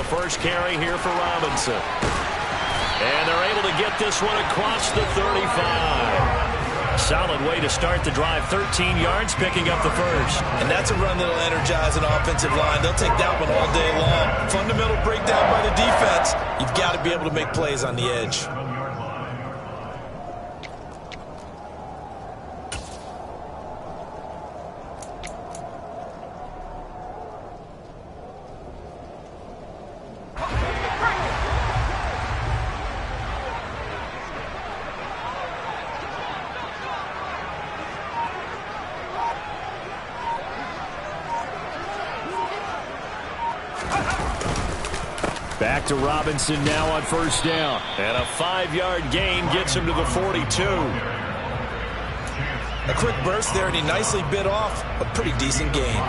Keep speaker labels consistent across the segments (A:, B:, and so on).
A: first carry here for Robinson. And they're able to get this one across the 35. Solid way to start the drive. 13 yards, picking up the first.
B: And that's a run that'll energize an offensive line. They'll take that one all day long. Fundamental breakdown by the defense. You've got to be able to make plays on the edge.
A: Back to Robinson now on first down. And a 5-yard gain gets him to the 42.
B: A quick burst there, and he nicely bit off a pretty decent gain.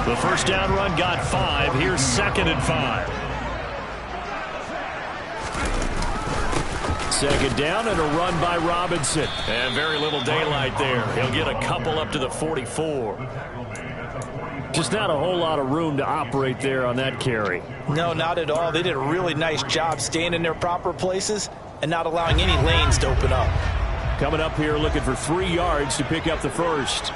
A: The first down run got 5. Here's 2nd and 5. Second down and a run by Robinson. And very little daylight there. He'll get a couple up to the 44. Just not a whole lot of room to operate there on that carry.
B: No, not at all. They did a really nice job staying in their proper places and not allowing any lanes to open up.
A: Coming up here looking for 3 yards to pick up the first.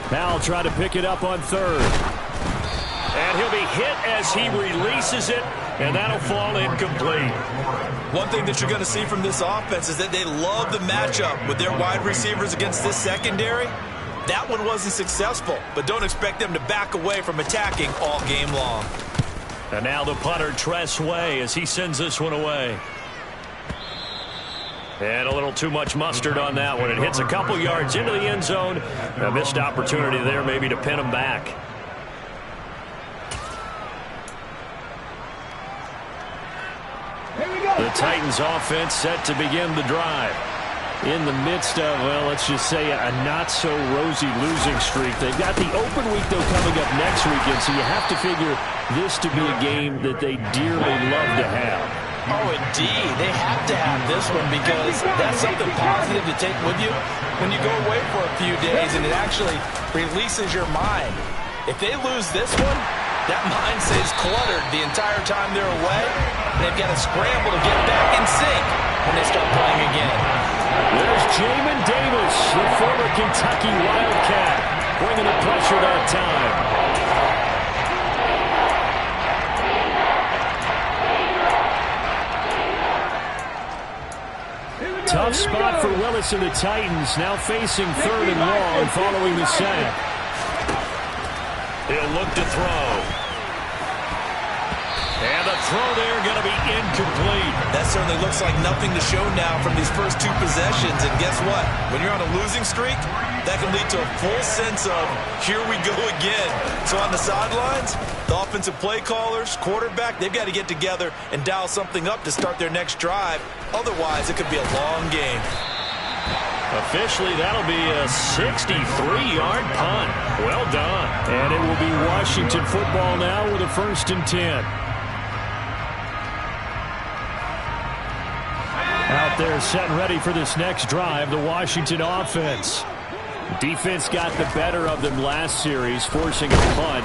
A: Powell trying to pick it up on third. And he'll be hit as he releases it, and that'll fall incomplete.
B: One thing that you're going to see from this offense is that they love the matchup with their wide receivers against this secondary. That one wasn't successful, but don't expect them to back away from attacking all game long.
A: And now the punter, Tress Way, as he sends this one away. And a little too much mustard on that one. It hits a couple yards into the end zone. A missed opportunity there maybe to pin him back. The Titans offense set to begin the drive. In the midst of, well, let's just say a not-so-rosy losing streak. They've got the open week, though, coming up next weekend, so you have to figure this to be a game that they dearly love to have.
B: Oh, indeed. They have to have this one because that's something positive to take with you when you go away for a few days, and it actually releases your mind. If they lose this one, that mind stays cluttered the entire time they're away. They've got to scramble to get back in sync when they start playing again.
A: There's Jamin Davis, the former Kentucky Wildcat, bringing the pressure that time. Tough spot for Willis and the Titans, now facing 3rd and long following the sack. He'll look to throw. And the throw there going to be incomplete.
B: That certainly looks like nothing to show now from these first 2 possessions. And guess what? When you're on a losing streak, that can lead to a full sense of, here we go again. So on the sidelines, the offensive play callers, quarterback, they've got to get together and dial something up to start their next drive. Otherwise, it could be a long game.
A: Officially, that'll be a 63-yard punt. Well done. And it will be Washington football now with a 1st and 10. Out there set and ready for this next drive, the Washington offense. Defense got the better of them last series, forcing a punt.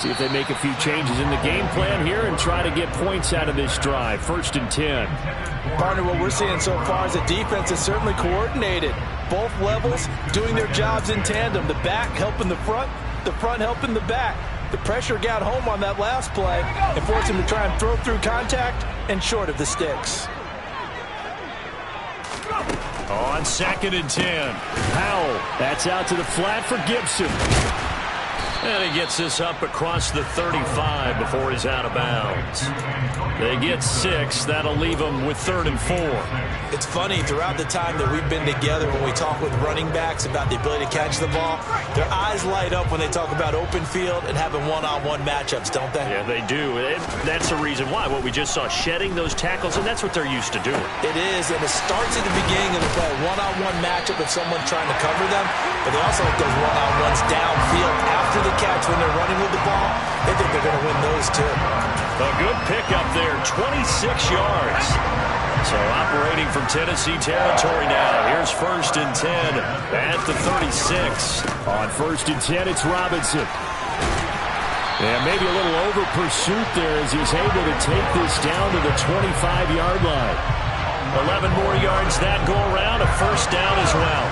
A: See if they make a few changes in the game plan here and try to get points out of this drive. 1st and 10.
B: Partner, what we're seeing so far is the defense is certainly coordinated. Both levels doing their jobs in tandem. The back helping the front helping the back. The pressure got home on that last play and forced him to try and throw through contact and short of the sticks.
A: On 2nd and 10. Powell, that's out to the flat for Gibson. And he gets this up across the 35 before he's out of bounds. They get 6. That'll leave them with 3rd and 4.
B: It's funny, throughout the time that we've been together, when we talk with running backs about the ability to catch the ball, their eyes light up when they talk about open field and having one-on-one matchups, don't they?
A: Yeah, they do. That's the reason why. What we just saw, shedding those tackles, and that's what they're used to doing.
B: It is, and it starts at the beginning of the play. One-on-one matchup with someone trying to cover them, but they also like those one-on-ones downfield after the catch when they're running with the ball. They think they're going to win those too.
A: A good pickup there, 26 yards. So operating from Tennessee territory now. Here's 1st and 10 at the 36. On 1st and 10, it's Robinson. And maybe a little over pursuit there as he's able to take this down to the 25-yard line. 11 more yards that go around, a first down as well.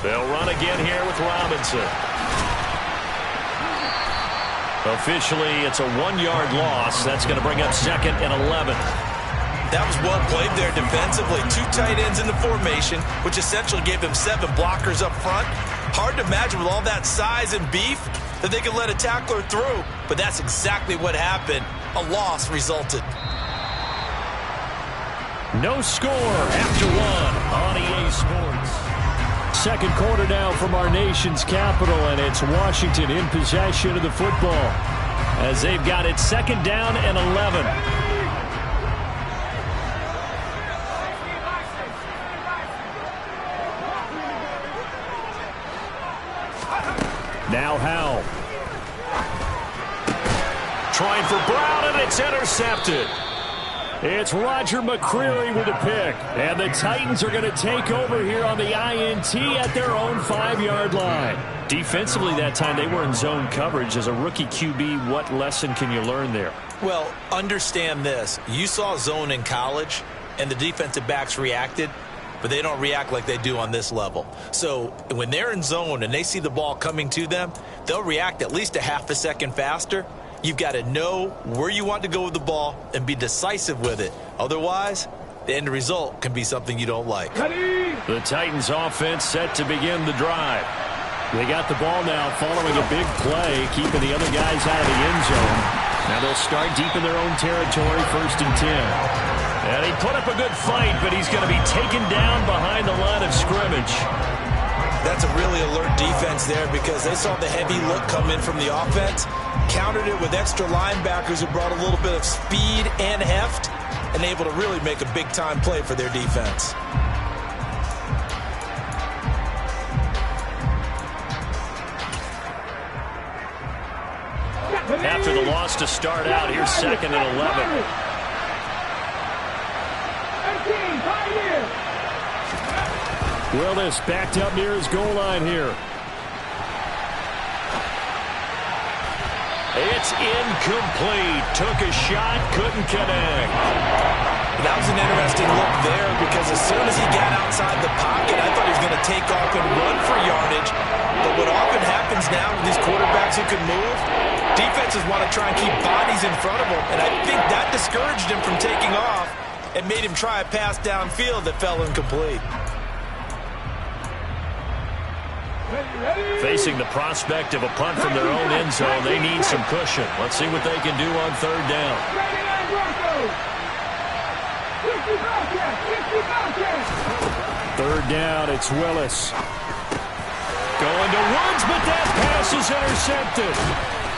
A: They'll run again here with Robinson. Officially, it's a 1-yard loss. That's going to bring up 2nd and 11.
B: That was well played there defensively. 2 tight ends in the formation, which essentially gave them 7 blockers up front. Hard to imagine with all that size and beef that they could let a tackler through. But that's exactly what happened. A loss resulted.
A: No score after 1 on EA Sports. Second quarter now from our nation's capital, and it's Washington in possession of the football as they've got it 2nd down and 11. Now Howell. Trying for Brown, and it's intercepted. It's Roger McCreary with a pick. And the Titans are going to take over here on the INT at their own 5-yard line. Defensively that time, they were in zone coverage. As a rookie QB, what lesson can you learn there?
B: Well, understand this. You saw zone in college, and the defensive backs reacted, but they don't react like they do on this level. So when they're in zone and they see the ball coming to them, they'll react at least a half a second faster. You've got to know where you want to go with the ball and be decisive with it. Otherwise, the end result can be something you don't like.
A: The Titans offense set to begin the drive. They got the ball now following a big play, keeping the other guys out of the end zone. Now they'll start deep in their own territory, 1st and 10. And he put up a good fight, but he's going to be taken down behind the line of scrimmage.
B: That's a really alert defense there because they saw the heavy look come in from the offense, countered it with extra linebackers who brought a little bit of speed and heft, and able to really make a big-time play for their defense.
A: After the loss to start out, here's 2nd and 11. Willis backed up near his goal line here. It's incomplete. Took a shot, couldn't connect.
B: That was an interesting look there because as soon as he got outside the pocket, I thought he was going to take off and run for yardage. But what often happens now with these quarterbacks who can move, defenses want to try and keep bodies in front of them. And I think that discouraged him from taking off and made him try a pass downfield that fell incomplete.
A: Facing the prospect of a punt from their own end zone, they need some cushion. Let's see what they can do on 3rd down. 3rd down, it's Willis. Going to Woods, but that pass is intercepted.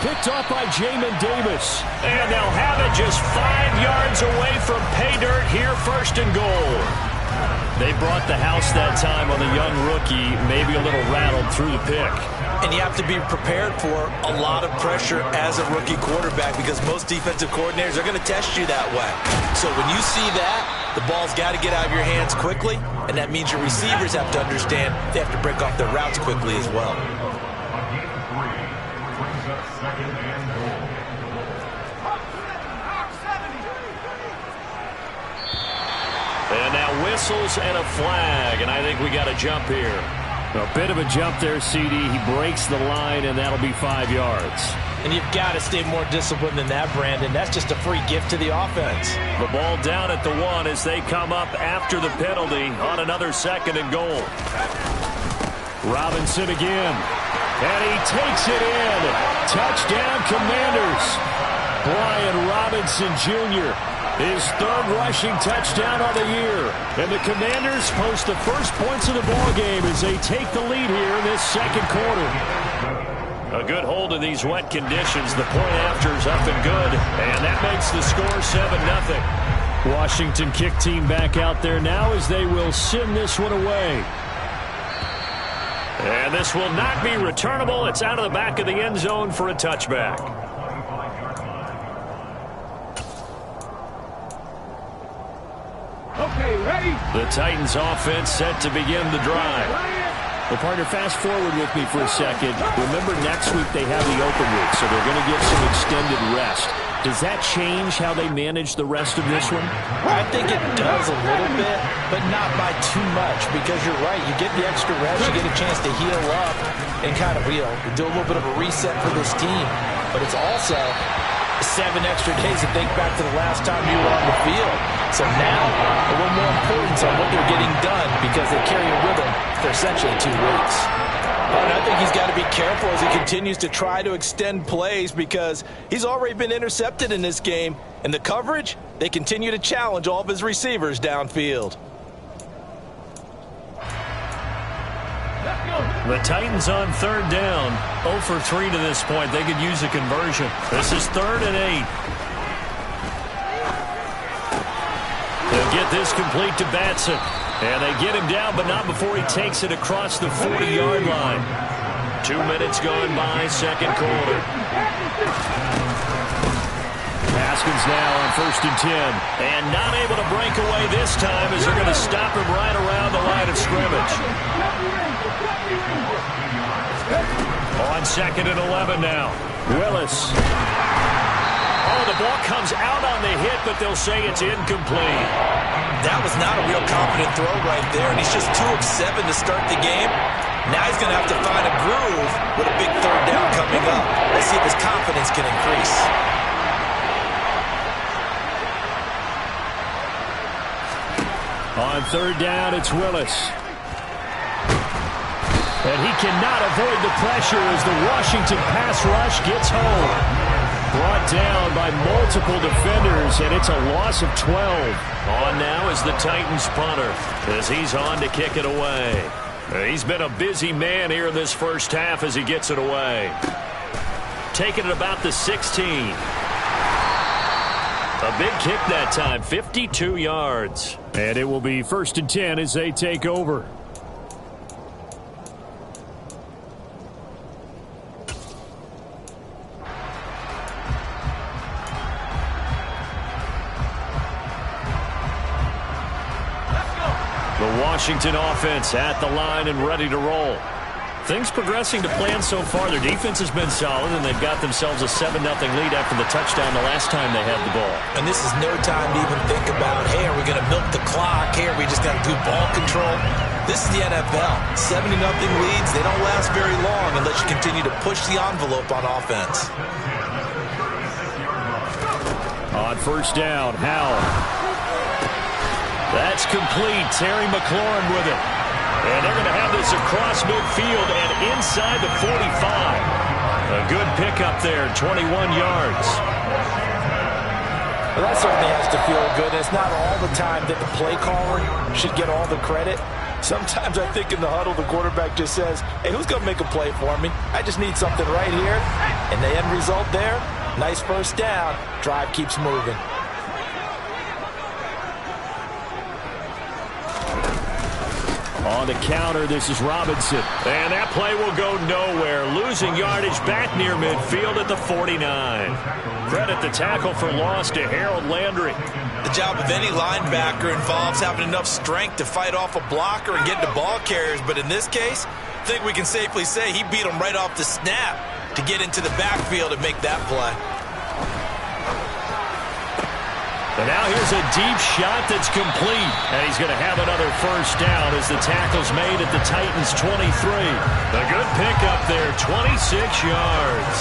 A: Picked off by Jamin Davis. And they'll have it just 5 yards away from pay dirt here, 1st and goal. They brought the house that time on the young rookie, maybe a little rattled through the pick.
B: And you have to be prepared for a lot of pressure as a rookie quarterback because most defensive coordinators are going to test you that way. So when you see that, the ball's got to get out of your hands quickly, and that means your receivers have to understand they have to break off their routes quickly as well.
A: And now whistles and a flag, and I think we got a jump here. A bit of a jump there, CD. He breaks the line, and that'll be 5 yards.
B: And you've got to stay more disciplined than that, Brandon. That's just a free gift to the offense.
A: The ball down at the 1 as they come up after the penalty on another 2nd and goal. Robinson again. And he takes it in. Touchdown, Commanders. Brian Robinson Jr., his 3rd rushing touchdown of the year. And the Commanders post the first points of the ballgame as they take the lead here in this 2nd quarter. A good hold in these wet conditions. The point after is up and good. And that makes the score 7-0. Washington kick team back out there now as they will send this one away. And this will not be returnable. It's out of the back of the end zone for a touchback. The Titans offense set to begin the drive. Well, partner, fast forward with me for a second. Remember, next week they have the open week, so they're going to get some extended rest. Does that change how they manage the rest of this one?
B: I think it does a little bit, but not by too much, because you're right. You get the extra rest, you get a chance to heal up and kind of do a little bit of a reset for this team. But it's also 7 extra days to think back to the last time you were on the field. So now, a little more importance on what they're getting done because they carry a rhythm for essentially 2 weeks. And I think he's got to be careful as he continues to try to extend plays because he's already been intercepted in this game. And the coverage, they continue to challenge all of his receivers downfield.
A: The Titans on 3rd down. 0 for 3 to this point. They could use a conversion. This is 3rd and 8. They'll get this complete to Batson. And they get him down, but not before he takes it across the 40-yard line. 2 minutes gone by, second quarter. Haskins now on 1st and 10. And not able to break away this time as they're going to stop him right around the line of scrimmage. On 2nd and 11 now. Willis. Oh, the ball comes out on the hit, but they'll say it's incomplete.
B: That was not a real confident throw right there, and he's just 2 of 7 to start the game. Now he's going to have to find a groove with a big 3rd down coming up. Let's see if his confidence can increase.
A: On 3rd down, it's Willis. And he cannot avoid the pressure as the Washington pass rush gets home. Brought down by multiple defenders, and it's a loss of 12. On now is the Titans punter as he's on to kick it away. He's been a busy man here in this first half as he gets it away. Taking it about the 16. A big kick that time, 52 yards. And it will be 1st and 10 as they take over. The Washington offense at the line and ready to roll. Things progressing to plan so far. Their defense has been solid, and they've got themselves a 7-0 lead after the touchdown the last time they had the ball.
B: And this is no time to even think about, hey, are we going to milk the clock? Hey, are we just going to do ball control? This is the NFL. 70-0 leads. They don't last very long unless you continue to push the envelope on offense.
A: On 1st down, Howell. That's complete. Terry McLaurin with it. And they're going to have this across midfield and inside the 45. A good pickup there, 21 yards.
B: Well, that certainly has to feel good. It's not all the time that the play caller should get all the credit. Sometimes I think in the huddle, the quarterback just says, hey, who's going to make a play for me? I just need something right here. And the end result there, nice 1st down. Drive keeps moving.
A: On the counter, this is Robinson. And that play will go nowhere. Losing yardage back near midfield at the 49. Credit the tackle for loss to Harold Landry.
B: The job of any linebacker involves having enough strength to fight off a blocker and get to ball carriers. But in this case, I think we can safely say he beat him right off the snap to get into the backfield and make that play.
A: And now here's a deep shot that's complete. And he's going to have another 1st down as the tackle's made at the Titans' 23. A good pickup there, 26 yards.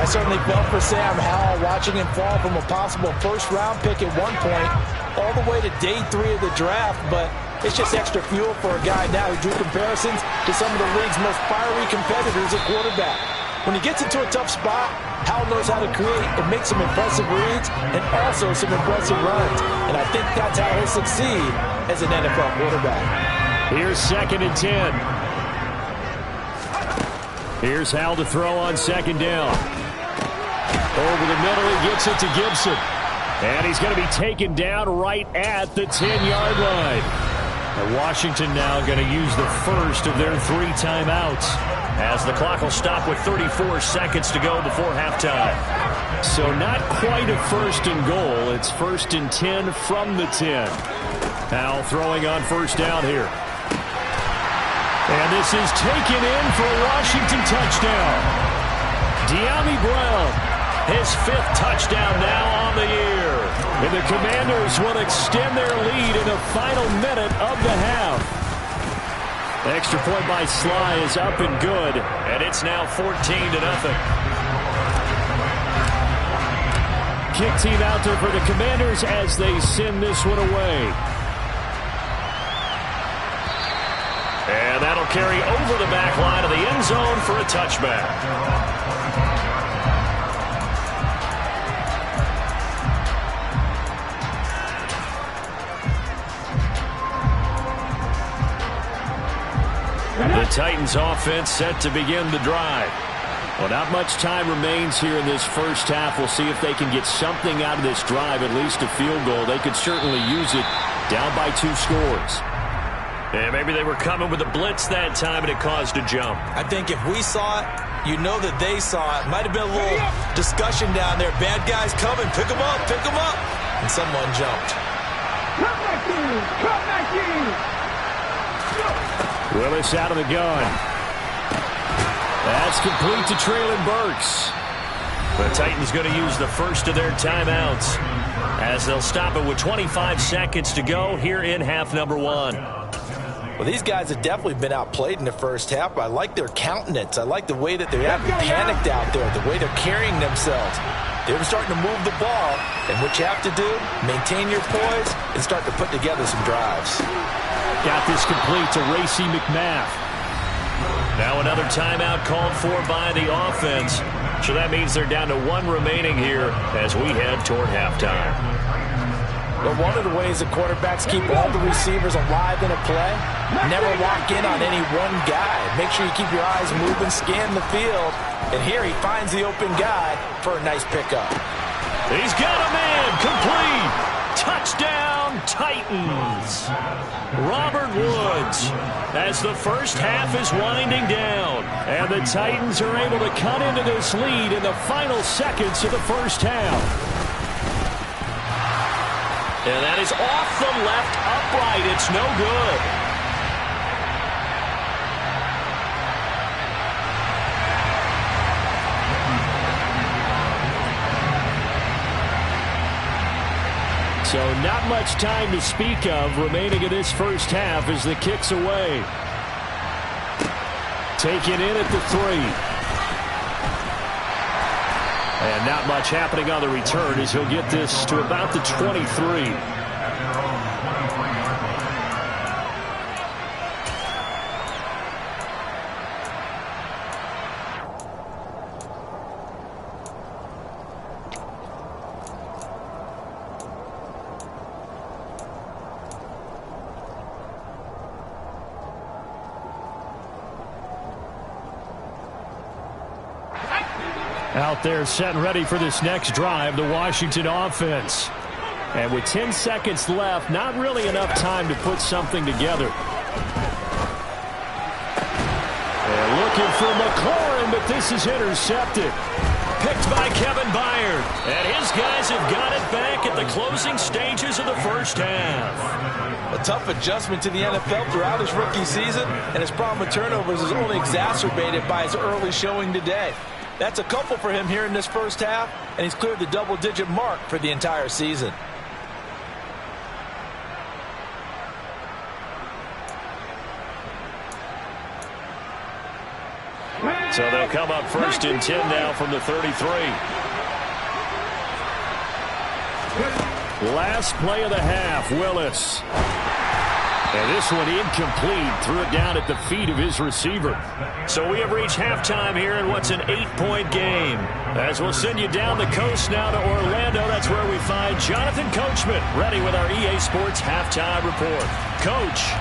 B: I certainly felt for Sam Howell watching him fall from a possible 1st-round pick at one point all the way to day 3 of the draft. But it's just extra fuel for a guy now who drew comparisons to some of the league's most fiery competitors at quarterback. When he gets into a tough spot, Howell knows how to create and make some impressive reads and also some impressive runs. And I think that's how he'll succeed as an NFL quarterback.
A: Here's 2nd and 10. Here's Howell to throw on 2nd down. Over the middle, he gets it to Gibson. And he's going to be taken down right at the 10-yard line. And Washington now going to use the first of their 3 timeouts, as the clock will stop with 34 seconds to go before halftime. So not quite a 1st and goal. It's 1st and 10 from the 10. Now throwing on first down here. And this is taken in for a Washington touchdown. Dyami Brown, his 5th touchdown now on the year. And the Commanders will extend their lead in the final minute of the half. The extra point by Sly is up and good, and it's now 14-0. Kick team out there for the Commanders as they send this one away. And that'll carry over the back line of the end zone for a touchback. The Titans offense set to begin the drive. Well, not much time remains here in this first half. We'll see if they can get something out of this drive, at least a field goal. They could certainly use it down by 2 scores. And maybe they were coming with a blitz that time and it caused a jump.
B: I think if we saw it, you know that they saw it. Might have been a little discussion down there. Bad guys coming. Pick them up. Pick them up. And someone jumped.
C: Come back in. Come back in.
A: Willis out of the gun. That's complete to Treylon Burks. The Titans going to use the first of their timeouts as they'll stop it with 25 seconds to go here in half number 1.
B: Well, these guys have definitely been outplayed in the first half, but I like their countenance. I like the way that they haven't panicked out there, the way they're carrying themselves. They're starting to move the ball, and what you have to do, maintain your poise and start to put together some drives.
A: Got this complete to Racey McMath. Now another timeout called for by the offense. So that means they're down to 1 remaining here as we head toward halftime.
B: But one of the ways the quarterbacks keep all the receivers alive in a play, never lock in on any one guy. Make sure you keep your eyes moving, scan the field. And here he finds the open guy for a nice pickup.
A: He's got a man, complete. Touchdown, Titans. Robert Woods as the first half is winding down. And the Titans are able to cut into this lead in the final seconds of the first half. And that is off the left upright. It's no good. So not much time to speak of remaining in this first half as the kick's away. Taken in at the 3. And not much happening on the return as he'll get this to about the 23. Out there set and ready for this next drive, the Washington offense. And with 10 seconds left, not really enough time to put something together. And looking for McLaurin, but this is intercepted. Picked by Kevin Byard. And his guys have got it back at the closing stages of the first half.
B: A tough adjustment to the NFL throughout his rookie season, and his problem with turnovers is only exacerbated by his early showing today. That's a couple for him here in this first half, and he's cleared the double-digit mark for the entire season.
A: So they'll come up first and 10 now from the 33. Last play of the half, Willis. And this one incomplete, threw it down at the feet of his receiver. So we have reached halftime here in what's an 8-point game. As we'll send you down the coast now to Orlando, that's where we find Jonathan Coachman, ready with our EA Sports Halftime Report. Coach.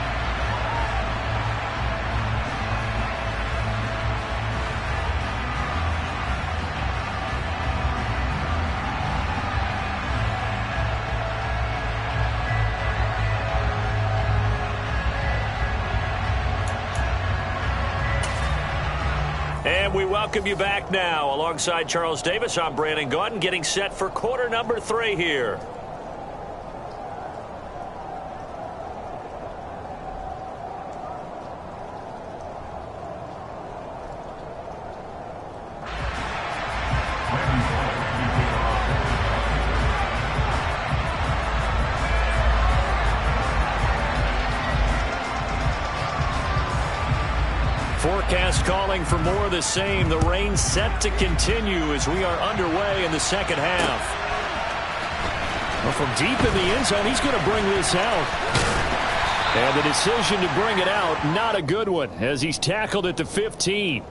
A: And we welcome you back now. Alongside Charles Davis, I'm Brandon Gaudin, getting set for quarter number 3 here. forecast calling for more of the same. The rain set to continue as we are underway in the second half. Well, from deep in the end zone, he's going to bring this out. And the decision to bring it out, not a good one, as he's tackled at the 15.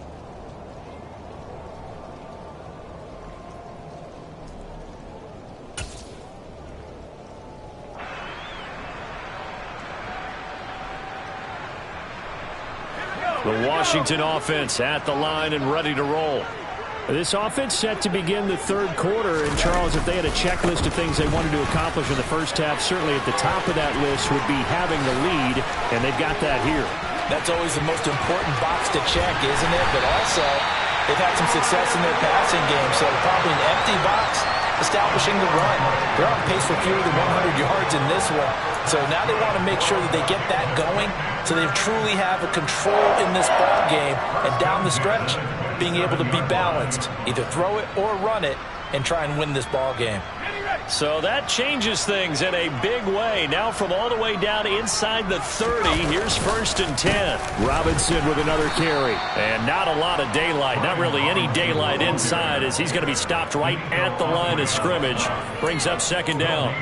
A: The Washington offense at the line and ready to roll. This offense set to begin the third quarter. And, Charles, if they had a checklist of things they wanted to accomplish in the first half, certainly at the top of that list would be having the lead, and they've got that here.
B: That's always the most important box to check, isn't it? But also, they've had some success in their passing game, so probably an empty box establishing the run. They're on pace for fewer than 100 yards in this one. So now they want to make sure that they get that going so they truly have a control in this ball game. And down the stretch, being able to be balanced, either throw it or run it, and try and win this ball game.
A: So that changes things in a big way. Now from all the way down inside the 30, here's 1st and 10. Robinson with another carry. And not a lot of daylight, not really any daylight inside, as he's going to be stopped right at the line of scrimmage. Brings up 2nd down.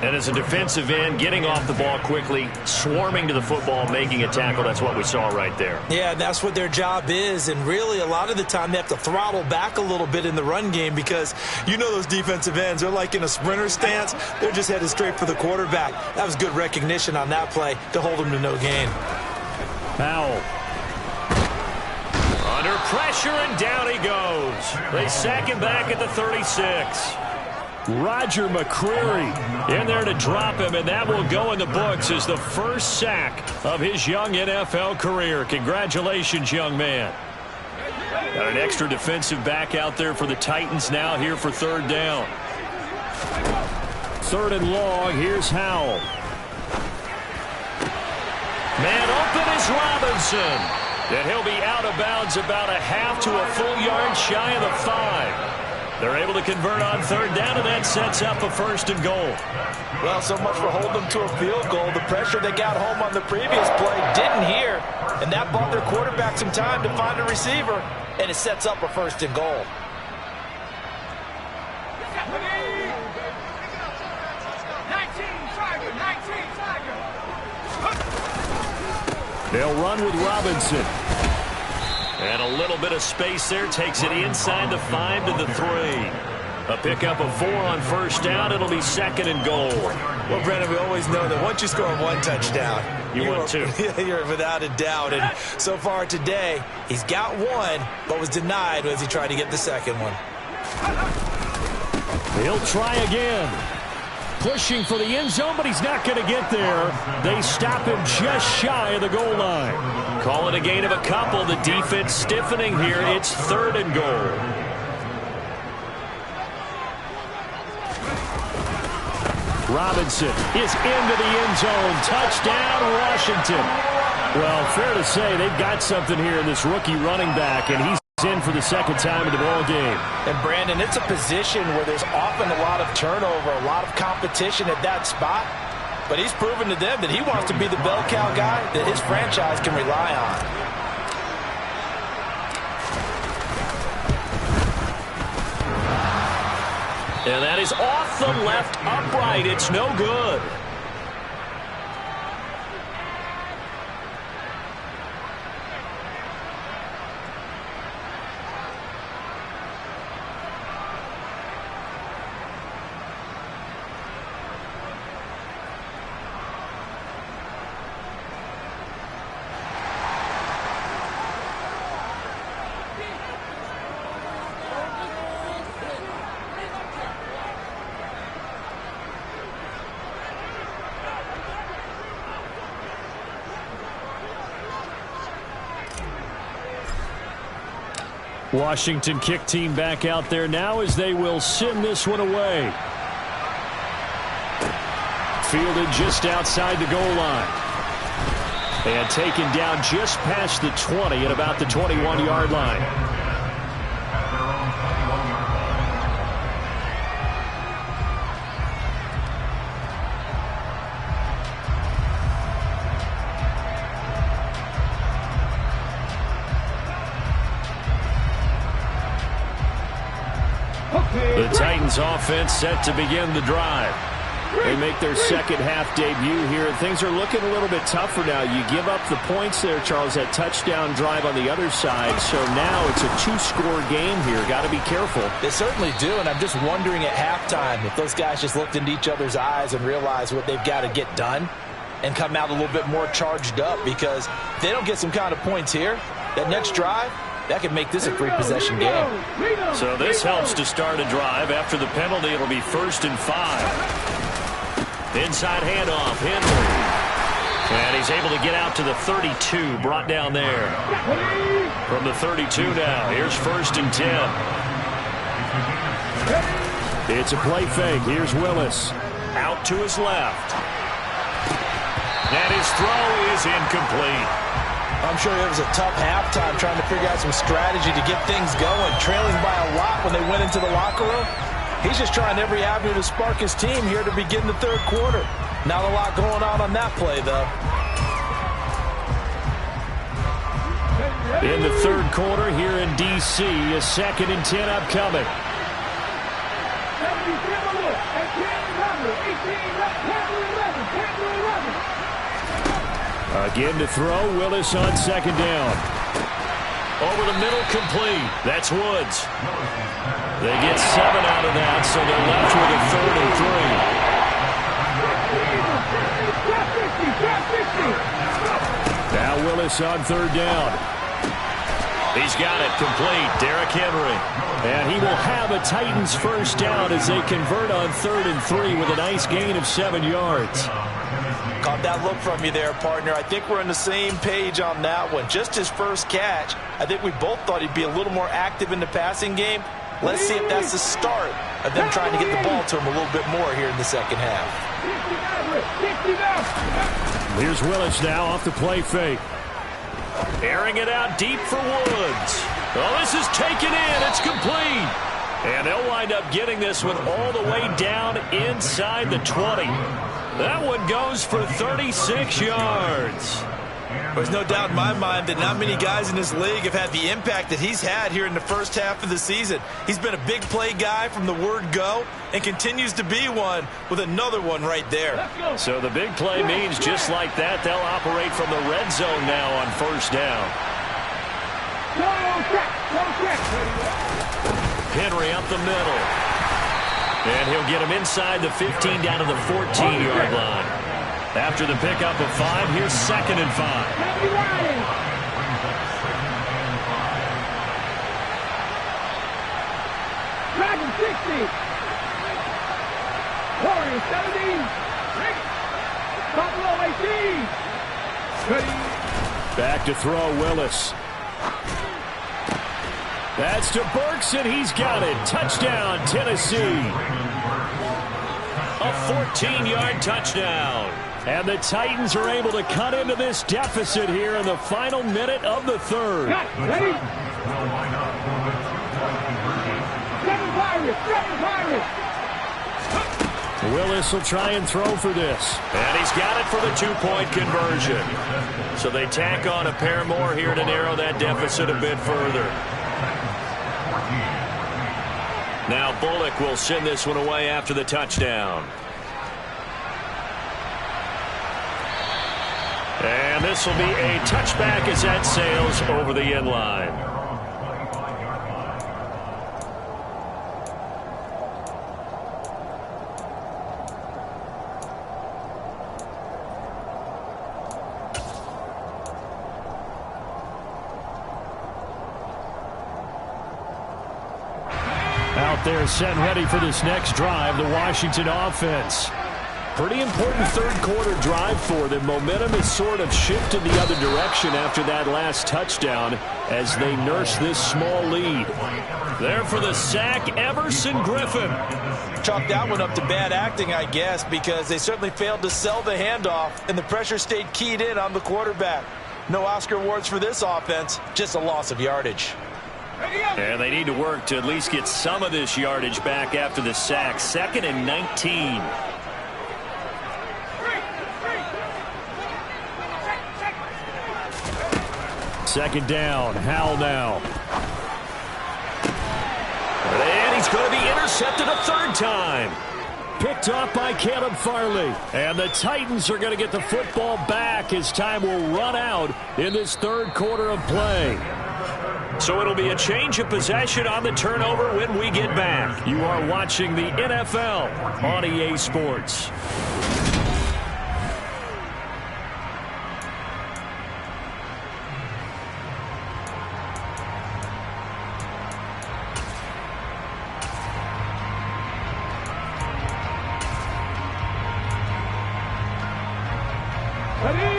A: And as a defensive end, getting off the ball quickly, swarming to the football, making a tackle, that's what we saw right there.
B: Yeah, that's what their job is. And really, a lot of the time, they have to throttle back a little bit in the run game because you know those defensive ends, they're like in a sprinter stance. They're just headed straight for the quarterback. That was good recognition on that play to hold him to no gain.
A: Powell. Under pressure, and down he goes. They sack him back at the 36. Roger McCreary in there to drop him, and that will go in the books as the first sack of his young NFL career. Congratulations, young man. Got an extra defensive back out there for the Titans now here for 3rd down. 3rd and long. Here's Howell. Man open is Robinson. And he'll be out of bounds about a half to a full yard shy of the 5. They're able to convert on 3rd down, and that sets up a 1st and goal.
B: Well, so much for holding them to a field goal. The pressure they got home on the previous play didn't hear, and that bought their quarterback some time to find a receiver, and it sets up a 1st and goal.
A: They'll run with Robinson. And a little bit of space there. Takes it inside the 5 to the 3. A pickup of 4 on 1st down. It'll be 2nd and goal.
B: Well, Brandon, we always know that once you score 1 touchdown,
A: you win 2.
B: You're without a doubt. And so far today, he's got 1, but was denied as he tried to get the 2nd one.
A: He'll try again. Pushing for the end zone, but he's not going to get there. They stop him just shy of the goal line. Call it a gain of a couple. The defense stiffening here. It's 3rd and goal. Robinson is into the end zone. Touchdown, Washington. Well, fair to say they've got something here in this rookie running back, and he's in for the 2nd time in the ball game.
B: And Brandon, it's a position where there's often a lot of turnover, a lot of competition at that spot. But he's proven to them that he wants to be the bell cow guy that his franchise can rely on.
A: And that is off the left upright. It's no good. Washington kick team back out there now as they will send this one away. Fielded just outside the goal line. And taken down just past the 20 at about the 21-yard line. Titans offense set to begin the drive. They make their second half debut here, and things are looking a little bit tougher now. You give up the points there, Charles, that touchdown drive on the other side. So now it's a two-score game here. Got to be careful.
B: They certainly do, and I'm just wondering at halftime if those guys just looked into each other's eyes and realized what they've got to get done and come out a little bit more charged up, because if they don't get some kind of points here, that next drive, that could make this a three-possession game.
A: So this helps to start a drive. After the penalty, it'll be 1st and 5. Inside handoff, Henry. And he's able to get out to the 32, brought down there. From the 32 now, here's 1st and 10. It's a play fake. Here's Willis. Out to his left. And his throw is incomplete.
B: I'm sure it was a tough halftime trying to figure out some strategy to get things going, trailing by a lot when they went into the locker room. He's just trying every avenue to spark his team here to begin the third quarter. Not a lot going on that play, though.
A: In the third quarter here in D.C., a 2nd and 10 upcoming. Again to throw, Willis on 2nd down. Over the middle, complete. That's Woods. They get 7 out of that, so they're left with a 3rd and 3. Now Willis on 3rd down. He's got it complete. Derrick Henry. And he will have a Titans first down as they convert on 3rd and 3 with a nice gain of 7 yards.
B: Caught that look from you there, partner. I think we're on the same page on that one. Just his first catch. I think we both thought he'd be a little more active in the passing game. Let's see if that's the start of them trying to get the ball to him a little bit more here in the second half.
A: Here's Willis now off the play fake. Airing it out deep for Woods. Oh, this is taken in. It's complete. And they'll wind up getting this one all the way down inside the 20. That one goes for 36 yards.
B: There's no doubt in my mind that not many guys in this league have had the impact that he's had here in the first half of the season. He's been a big play guy from the word go and continues to be one with another one right there.
A: So the big play means just like that, they'll operate from the red zone now on 1st down. Henry up the middle. And he'll get him inside the 15 down to the 14-yard line. After the pickup of 5, here's 2nd and 5.
C: Dragon 60. Warriors 70. Buffalo 18.
A: Back to throw, Willis. That's to Burks, and he's got it. Touchdown, Tennessee. A 14-yard touchdown. And the Titans are able to cut into this deficit here in the final minute of the third.
C: Ready? 7 Pirates.
A: Willis will try and throw for this. And he's got it for the 2-point conversion. So they tack on a pair more here to narrow that deficit a bit further. Now Bullock will send this one away after the touchdown. And this will be a touchback as that sails over the end line. Out there set and ready for this next drive, the Washington offense. Pretty important third quarter drive for them. Momentum has sort of shifted the other direction after that last touchdown as they nurse this small lead. There for the sack, Everson Griffen.
B: Chalk that one up to bad acting, I guess, because they certainly failed to sell the handoff, and the pressure stayed keyed in on the quarterback. No Oscar awards for this offense, just a loss of yardage.
A: And they need to work to at least get some of this yardage back after the sack. 2nd and 19. Second down, Howell now. And he he's going to be intercepted a third time. Picked off by Caleb Farley. And the Titans are going to get the football back as time will run out in this third quarter of play. So it'll be a change of possession on the turnover when we get back. You are watching the NFL on EA Sports.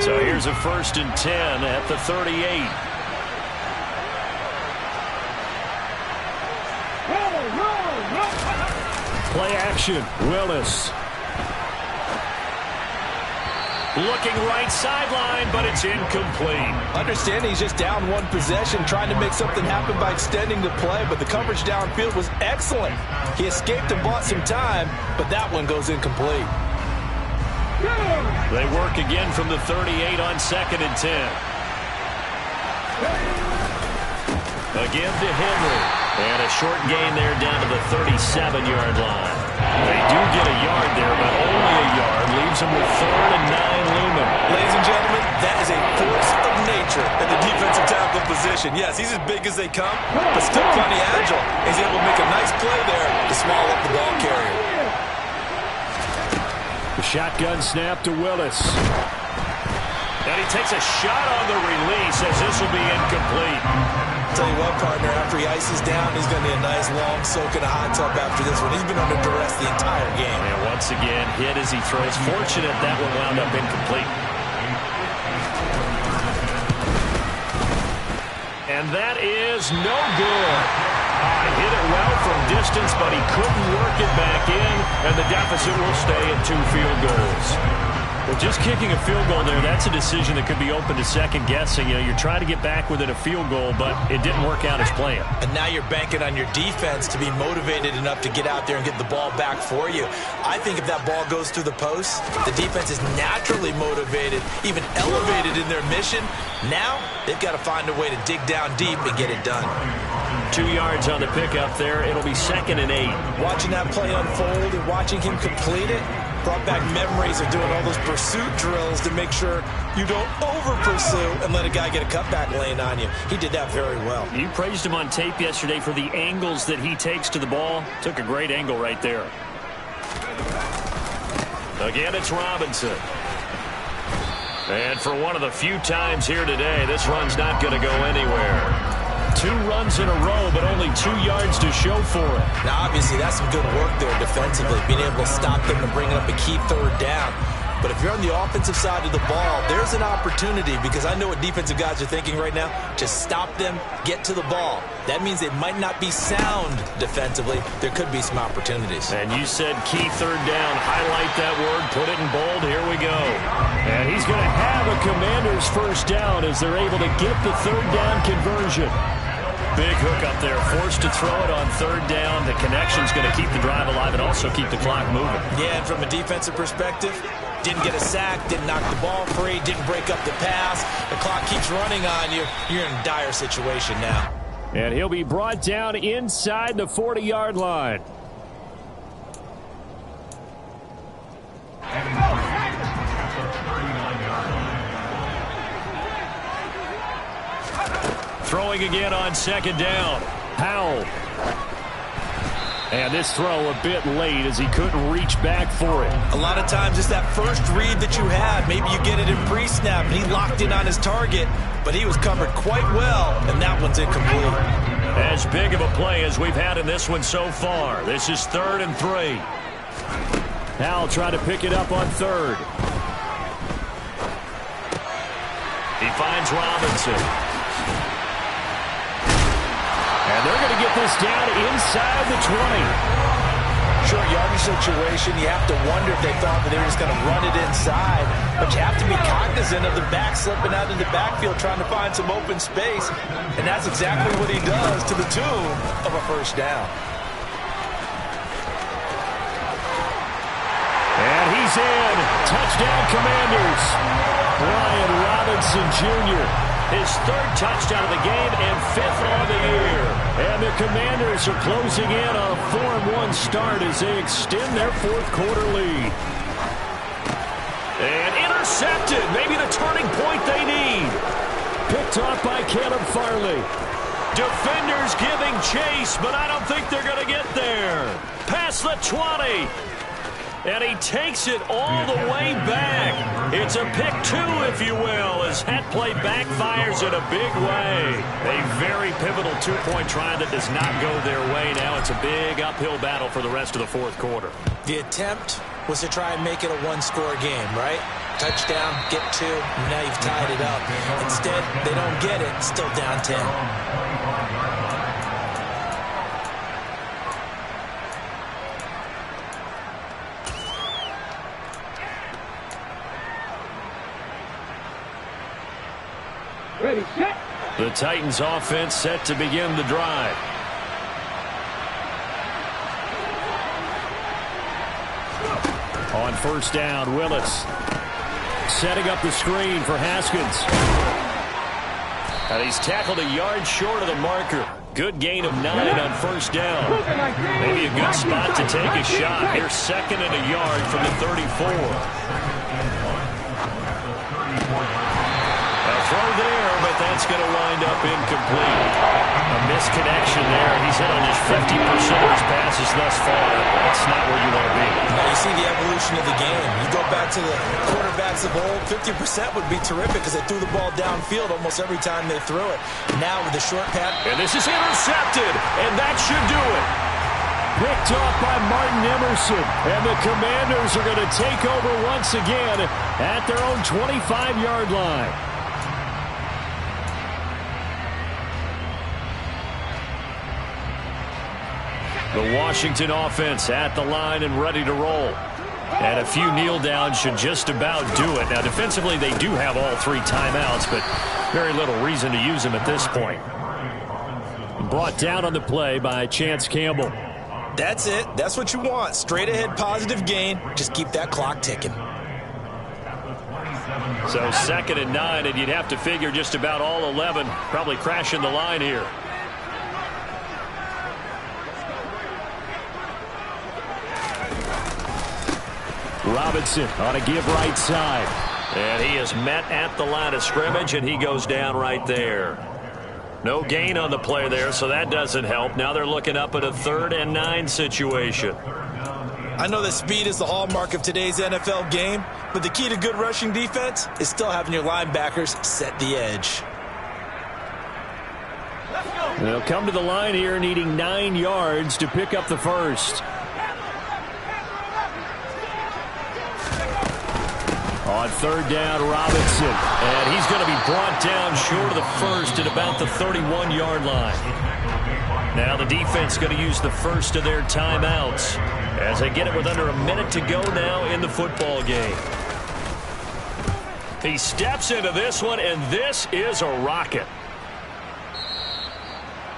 A: So here's a 1st and 10 at the 38. Play action, Willis. Looking right sideline, but it's incomplete.
B: Understand he's just down one possession, trying to make something happen by extending the play, but the coverage downfield was excellent. He escaped and bought some time, but that one goes incomplete.
A: They work again from the 38 on 2nd and 10. Again to Henry. And a short gain there down to the 37-yard line. They do get a yard there, but only a yard. Leaves them with 3rd and 9 looming.
B: Ladies and gentlemen, that is a force of nature in the defensive tackle position. Yes, he's as big as they come, but still plenty agile. He's able to make a nice play there to swallow up the ball carrier.
A: The shotgun snap to Willis. And he takes a shot on the release as this will be incomplete.
B: Tell you what, partner, after he ices down, he's going to need a nice long soak in a hot tub after this one. He's been under duress the entire game.
A: And once again, hit as he throws. Fortunate that one wound up incomplete. And that is no good. Hit it well from distance, but he couldn't work it back in, and the deficit will stay at 2 field goals. Well, just kicking a field goal there, that's a decision that could be open to second guessing. You know, you're trying to get back within a field goal, but it didn't work out as planned.
B: And now you're banking on your defense to be motivated enough to get out there and get the ball back for you. I think if that ball goes through the post, the defense is naturally motivated, even elevated in their mission. Now they've got to find a way to dig down deep and get it done.
A: 2 yards on the pickup there. It'll be 2nd and 8.
B: Watching that play unfold and watching him complete it brought back memories of doing all those pursuit drills to make sure you don't over-pursue and let a guy get a cutback lane on you. He did that very well.
A: You praised him on tape yesterday for the angles that he takes to the ball. Took a great angle right there. Again, it's Robinson. And for one of the few times here today, this run's not going to go anywhere. 2 runs in a row, but only 2 yards to show for it.
B: Now, obviously, that's some good work there defensively, being able to stop them and bringing up a key 3rd down. But if you're on the offensive side of the ball, there's an opportunity, because I know what defensive guys are thinking right now. Just stop them, get to the ball. That means it might not be sound defensively. There could be some opportunities.
A: And you said key 3rd down. Highlight that word, put it in bold. Here we go. And he's going to have a Commanders 1st down as they're able to get the 3rd down conversion. Big hook up there, forced to throw it on 3rd down. The connection's going to keep the drive alive and also keep the clock moving.
B: Yeah, and from a defensive perspective, didn't get a sack, didn't knock the ball free, didn't break up the pass. The clock keeps running on you. You're in a dire situation now.
A: And he'll be brought down inside the 40-yard line. Throwing again on 2nd down. Powell. And this throw a bit late as he couldn't reach back for it.
B: A lot of times it's that first read that you had. Maybe you get it in pre-snap, and he locked in on his target, but he was covered quite well, and that one's incomplete.
A: As big of a play as we've had in this one so far. This is 3rd and 3. Powell trying to pick it up on 3rd. He finds Robinson. And they're going to get this down inside the 20.
B: Short yardage situation, you have to wonder if they thought that they were just going to run it inside. But you have to be cognizant of the back slipping out in the backfield trying to find some open space. And that's exactly what he does to the tune of a 1st down.
A: And he's in. Touchdown, Commanders. Brian Robinson Jr. His third touchdown of the game and fifth on the year. And the Commanders are closing in on a 4-1 start as they extend their fourth quarter lead. And intercepted. Maybe the turning point they need. Picked off by Caleb Farley. Defenders giving chase, but I don't think they're going to get there. Past the 20. And he takes it all the way back. It's a pick two, if you will, as that play backfires in a big way. A very pivotal two-point try that does not go their way. Now it's a big uphill battle for the rest of the fourth quarter.
B: The attempt was to try and make it a one-score game, right? Touchdown, get two, now you've tied it up. Instead, they don't get it, still down 10.
C: Ready, set.
A: The Titans offense set to begin the drive. On first down, Willis setting up the screen for Haskins. And he's tackled a yard short of the marker. Good gain of 9 on first down. Maybe a good spot to take a shot. Here's second and a yard from the 34. Throw there, but that's going to wind up incomplete. A misconnection there. He's hit on just 50% of his passes thus far. That's not where you want to be.
B: Now you see the evolution of the game. You go back to the quarterbacks of old, 50% would be terrific because they threw the ball downfield almost every time they threw it. Now with the short pass.
A: And this is intercepted, and that should do it. Picked off by Martin Emerson. And the Commanders are going to take over once again at their own 25-yard line. The Washington offense at the line and ready to roll. And a few kneel downs should just about do it. Now, defensively, they do have all three timeouts, but very little reason to use them at this point. Brought down on the play by Chance Campbell.
B: That's it. That's what you want. Straight ahead positive gain. Just keep that clock ticking.
A: So second and 9, and you'd have to figure just about all 11 probably crashing the line here. Robinson on a give right side. And he is met at the line of scrimmage, and he goes down right there. No gain on the play there, so that doesn't help. Now they're looking up at a 3rd and 9 situation.
B: I know that speed is the hallmark of today's NFL game, but the key to good rushing defense is still having your linebackers set the edge.
A: They'll come to the line here needing 9 yards to pick up the first. On 3rd down, Robinson. And he's going to be brought down short of the first at about the 31-yard line. Now the defense going to use the first of their timeouts as they get it with under a minute to go now in the football game. He steps into this one, and this is a rocket.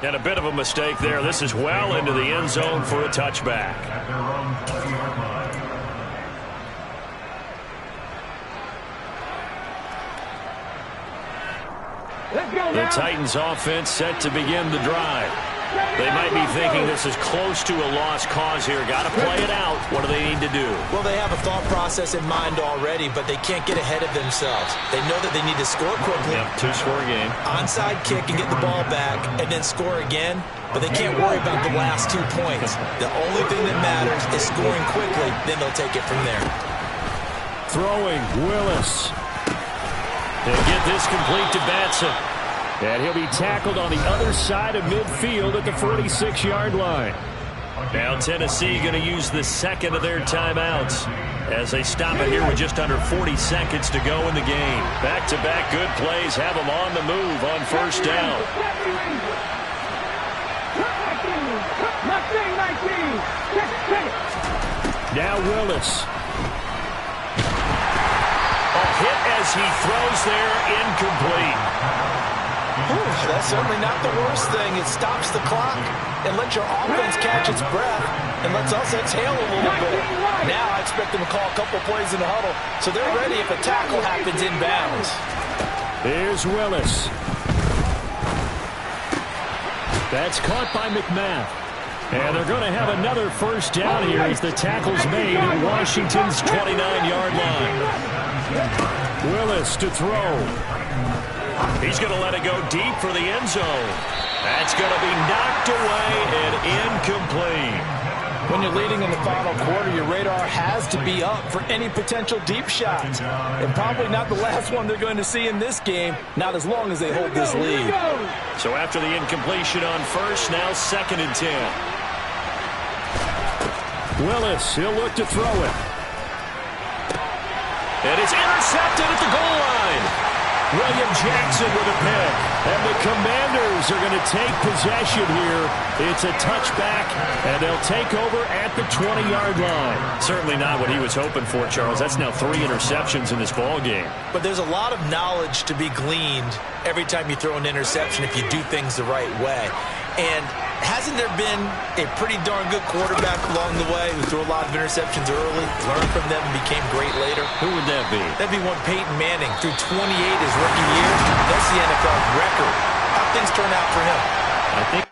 A: And a bit of a mistake there. This is well into the end zone for a touchback. The Titans offense set to begin the drive. They might be thinking this is close to a lost cause here. Got to play it out. What do they need to do?
B: Well, they have a thought process in mind already, but they can't get ahead of themselves. They know that they need to score quickly.
A: Yep, 2-score game.
B: Onside kick and get the ball back and then score again, but they can't worry about the last 2 points. The only thing that matters is scoring quickly, then they'll take it from there.
A: Throwing, Willis. They get this complete to Batson. And he'll be tackled on the other side of midfield at the 46-yard line. Now Tennessee going to use the second of their timeouts as they stop it here with just under 40 seconds to go in the game. Back-to-back good plays have them on the move on first down. Now Willis. A hit as he throws there, incomplete.
B: That's certainly not the worst thing. It stops the clock and lets your offense catch its breath and lets us exhale a little bit. Now I expect them to call a couple plays in the huddle so they're ready if a tackle happens inbounds.
A: Here's Willis. That's caught by McMath. And they're going to have another first down here as the tackle's made at Washington's 29-yard line. Willis to throw. He's going to let it go deep for the end zone. That's going to be knocked away and incomplete.
B: When you're leading in the final quarter, your radar has to be up for any potential deep shots. And probably not the last one they're going to see in this game, not as long as they hold this lead.
A: So after the incompletion on first, now 2nd and 10. Willis, he'll look to throw it. And it's intercepted at the goal line. William Jackson with a pick. And the Commanders are going to take possession here. It's a touchback, and they'll take over at the 20-yard line. Certainly not what he was hoping for, Charles. That's now 3 interceptions in this ball game.
B: But there's a lot of knowledge to be gleaned every time you throw an interception if you do things the right way. And hasn't there been a pretty darn good quarterback along the way who threw a lot of interceptions early, learned from them, and became great later?
A: Who would that be?
B: That'd be one Peyton Manning. Threw 28 his rookie year. That's the NFL record. How'd things turn out for him?
A: I think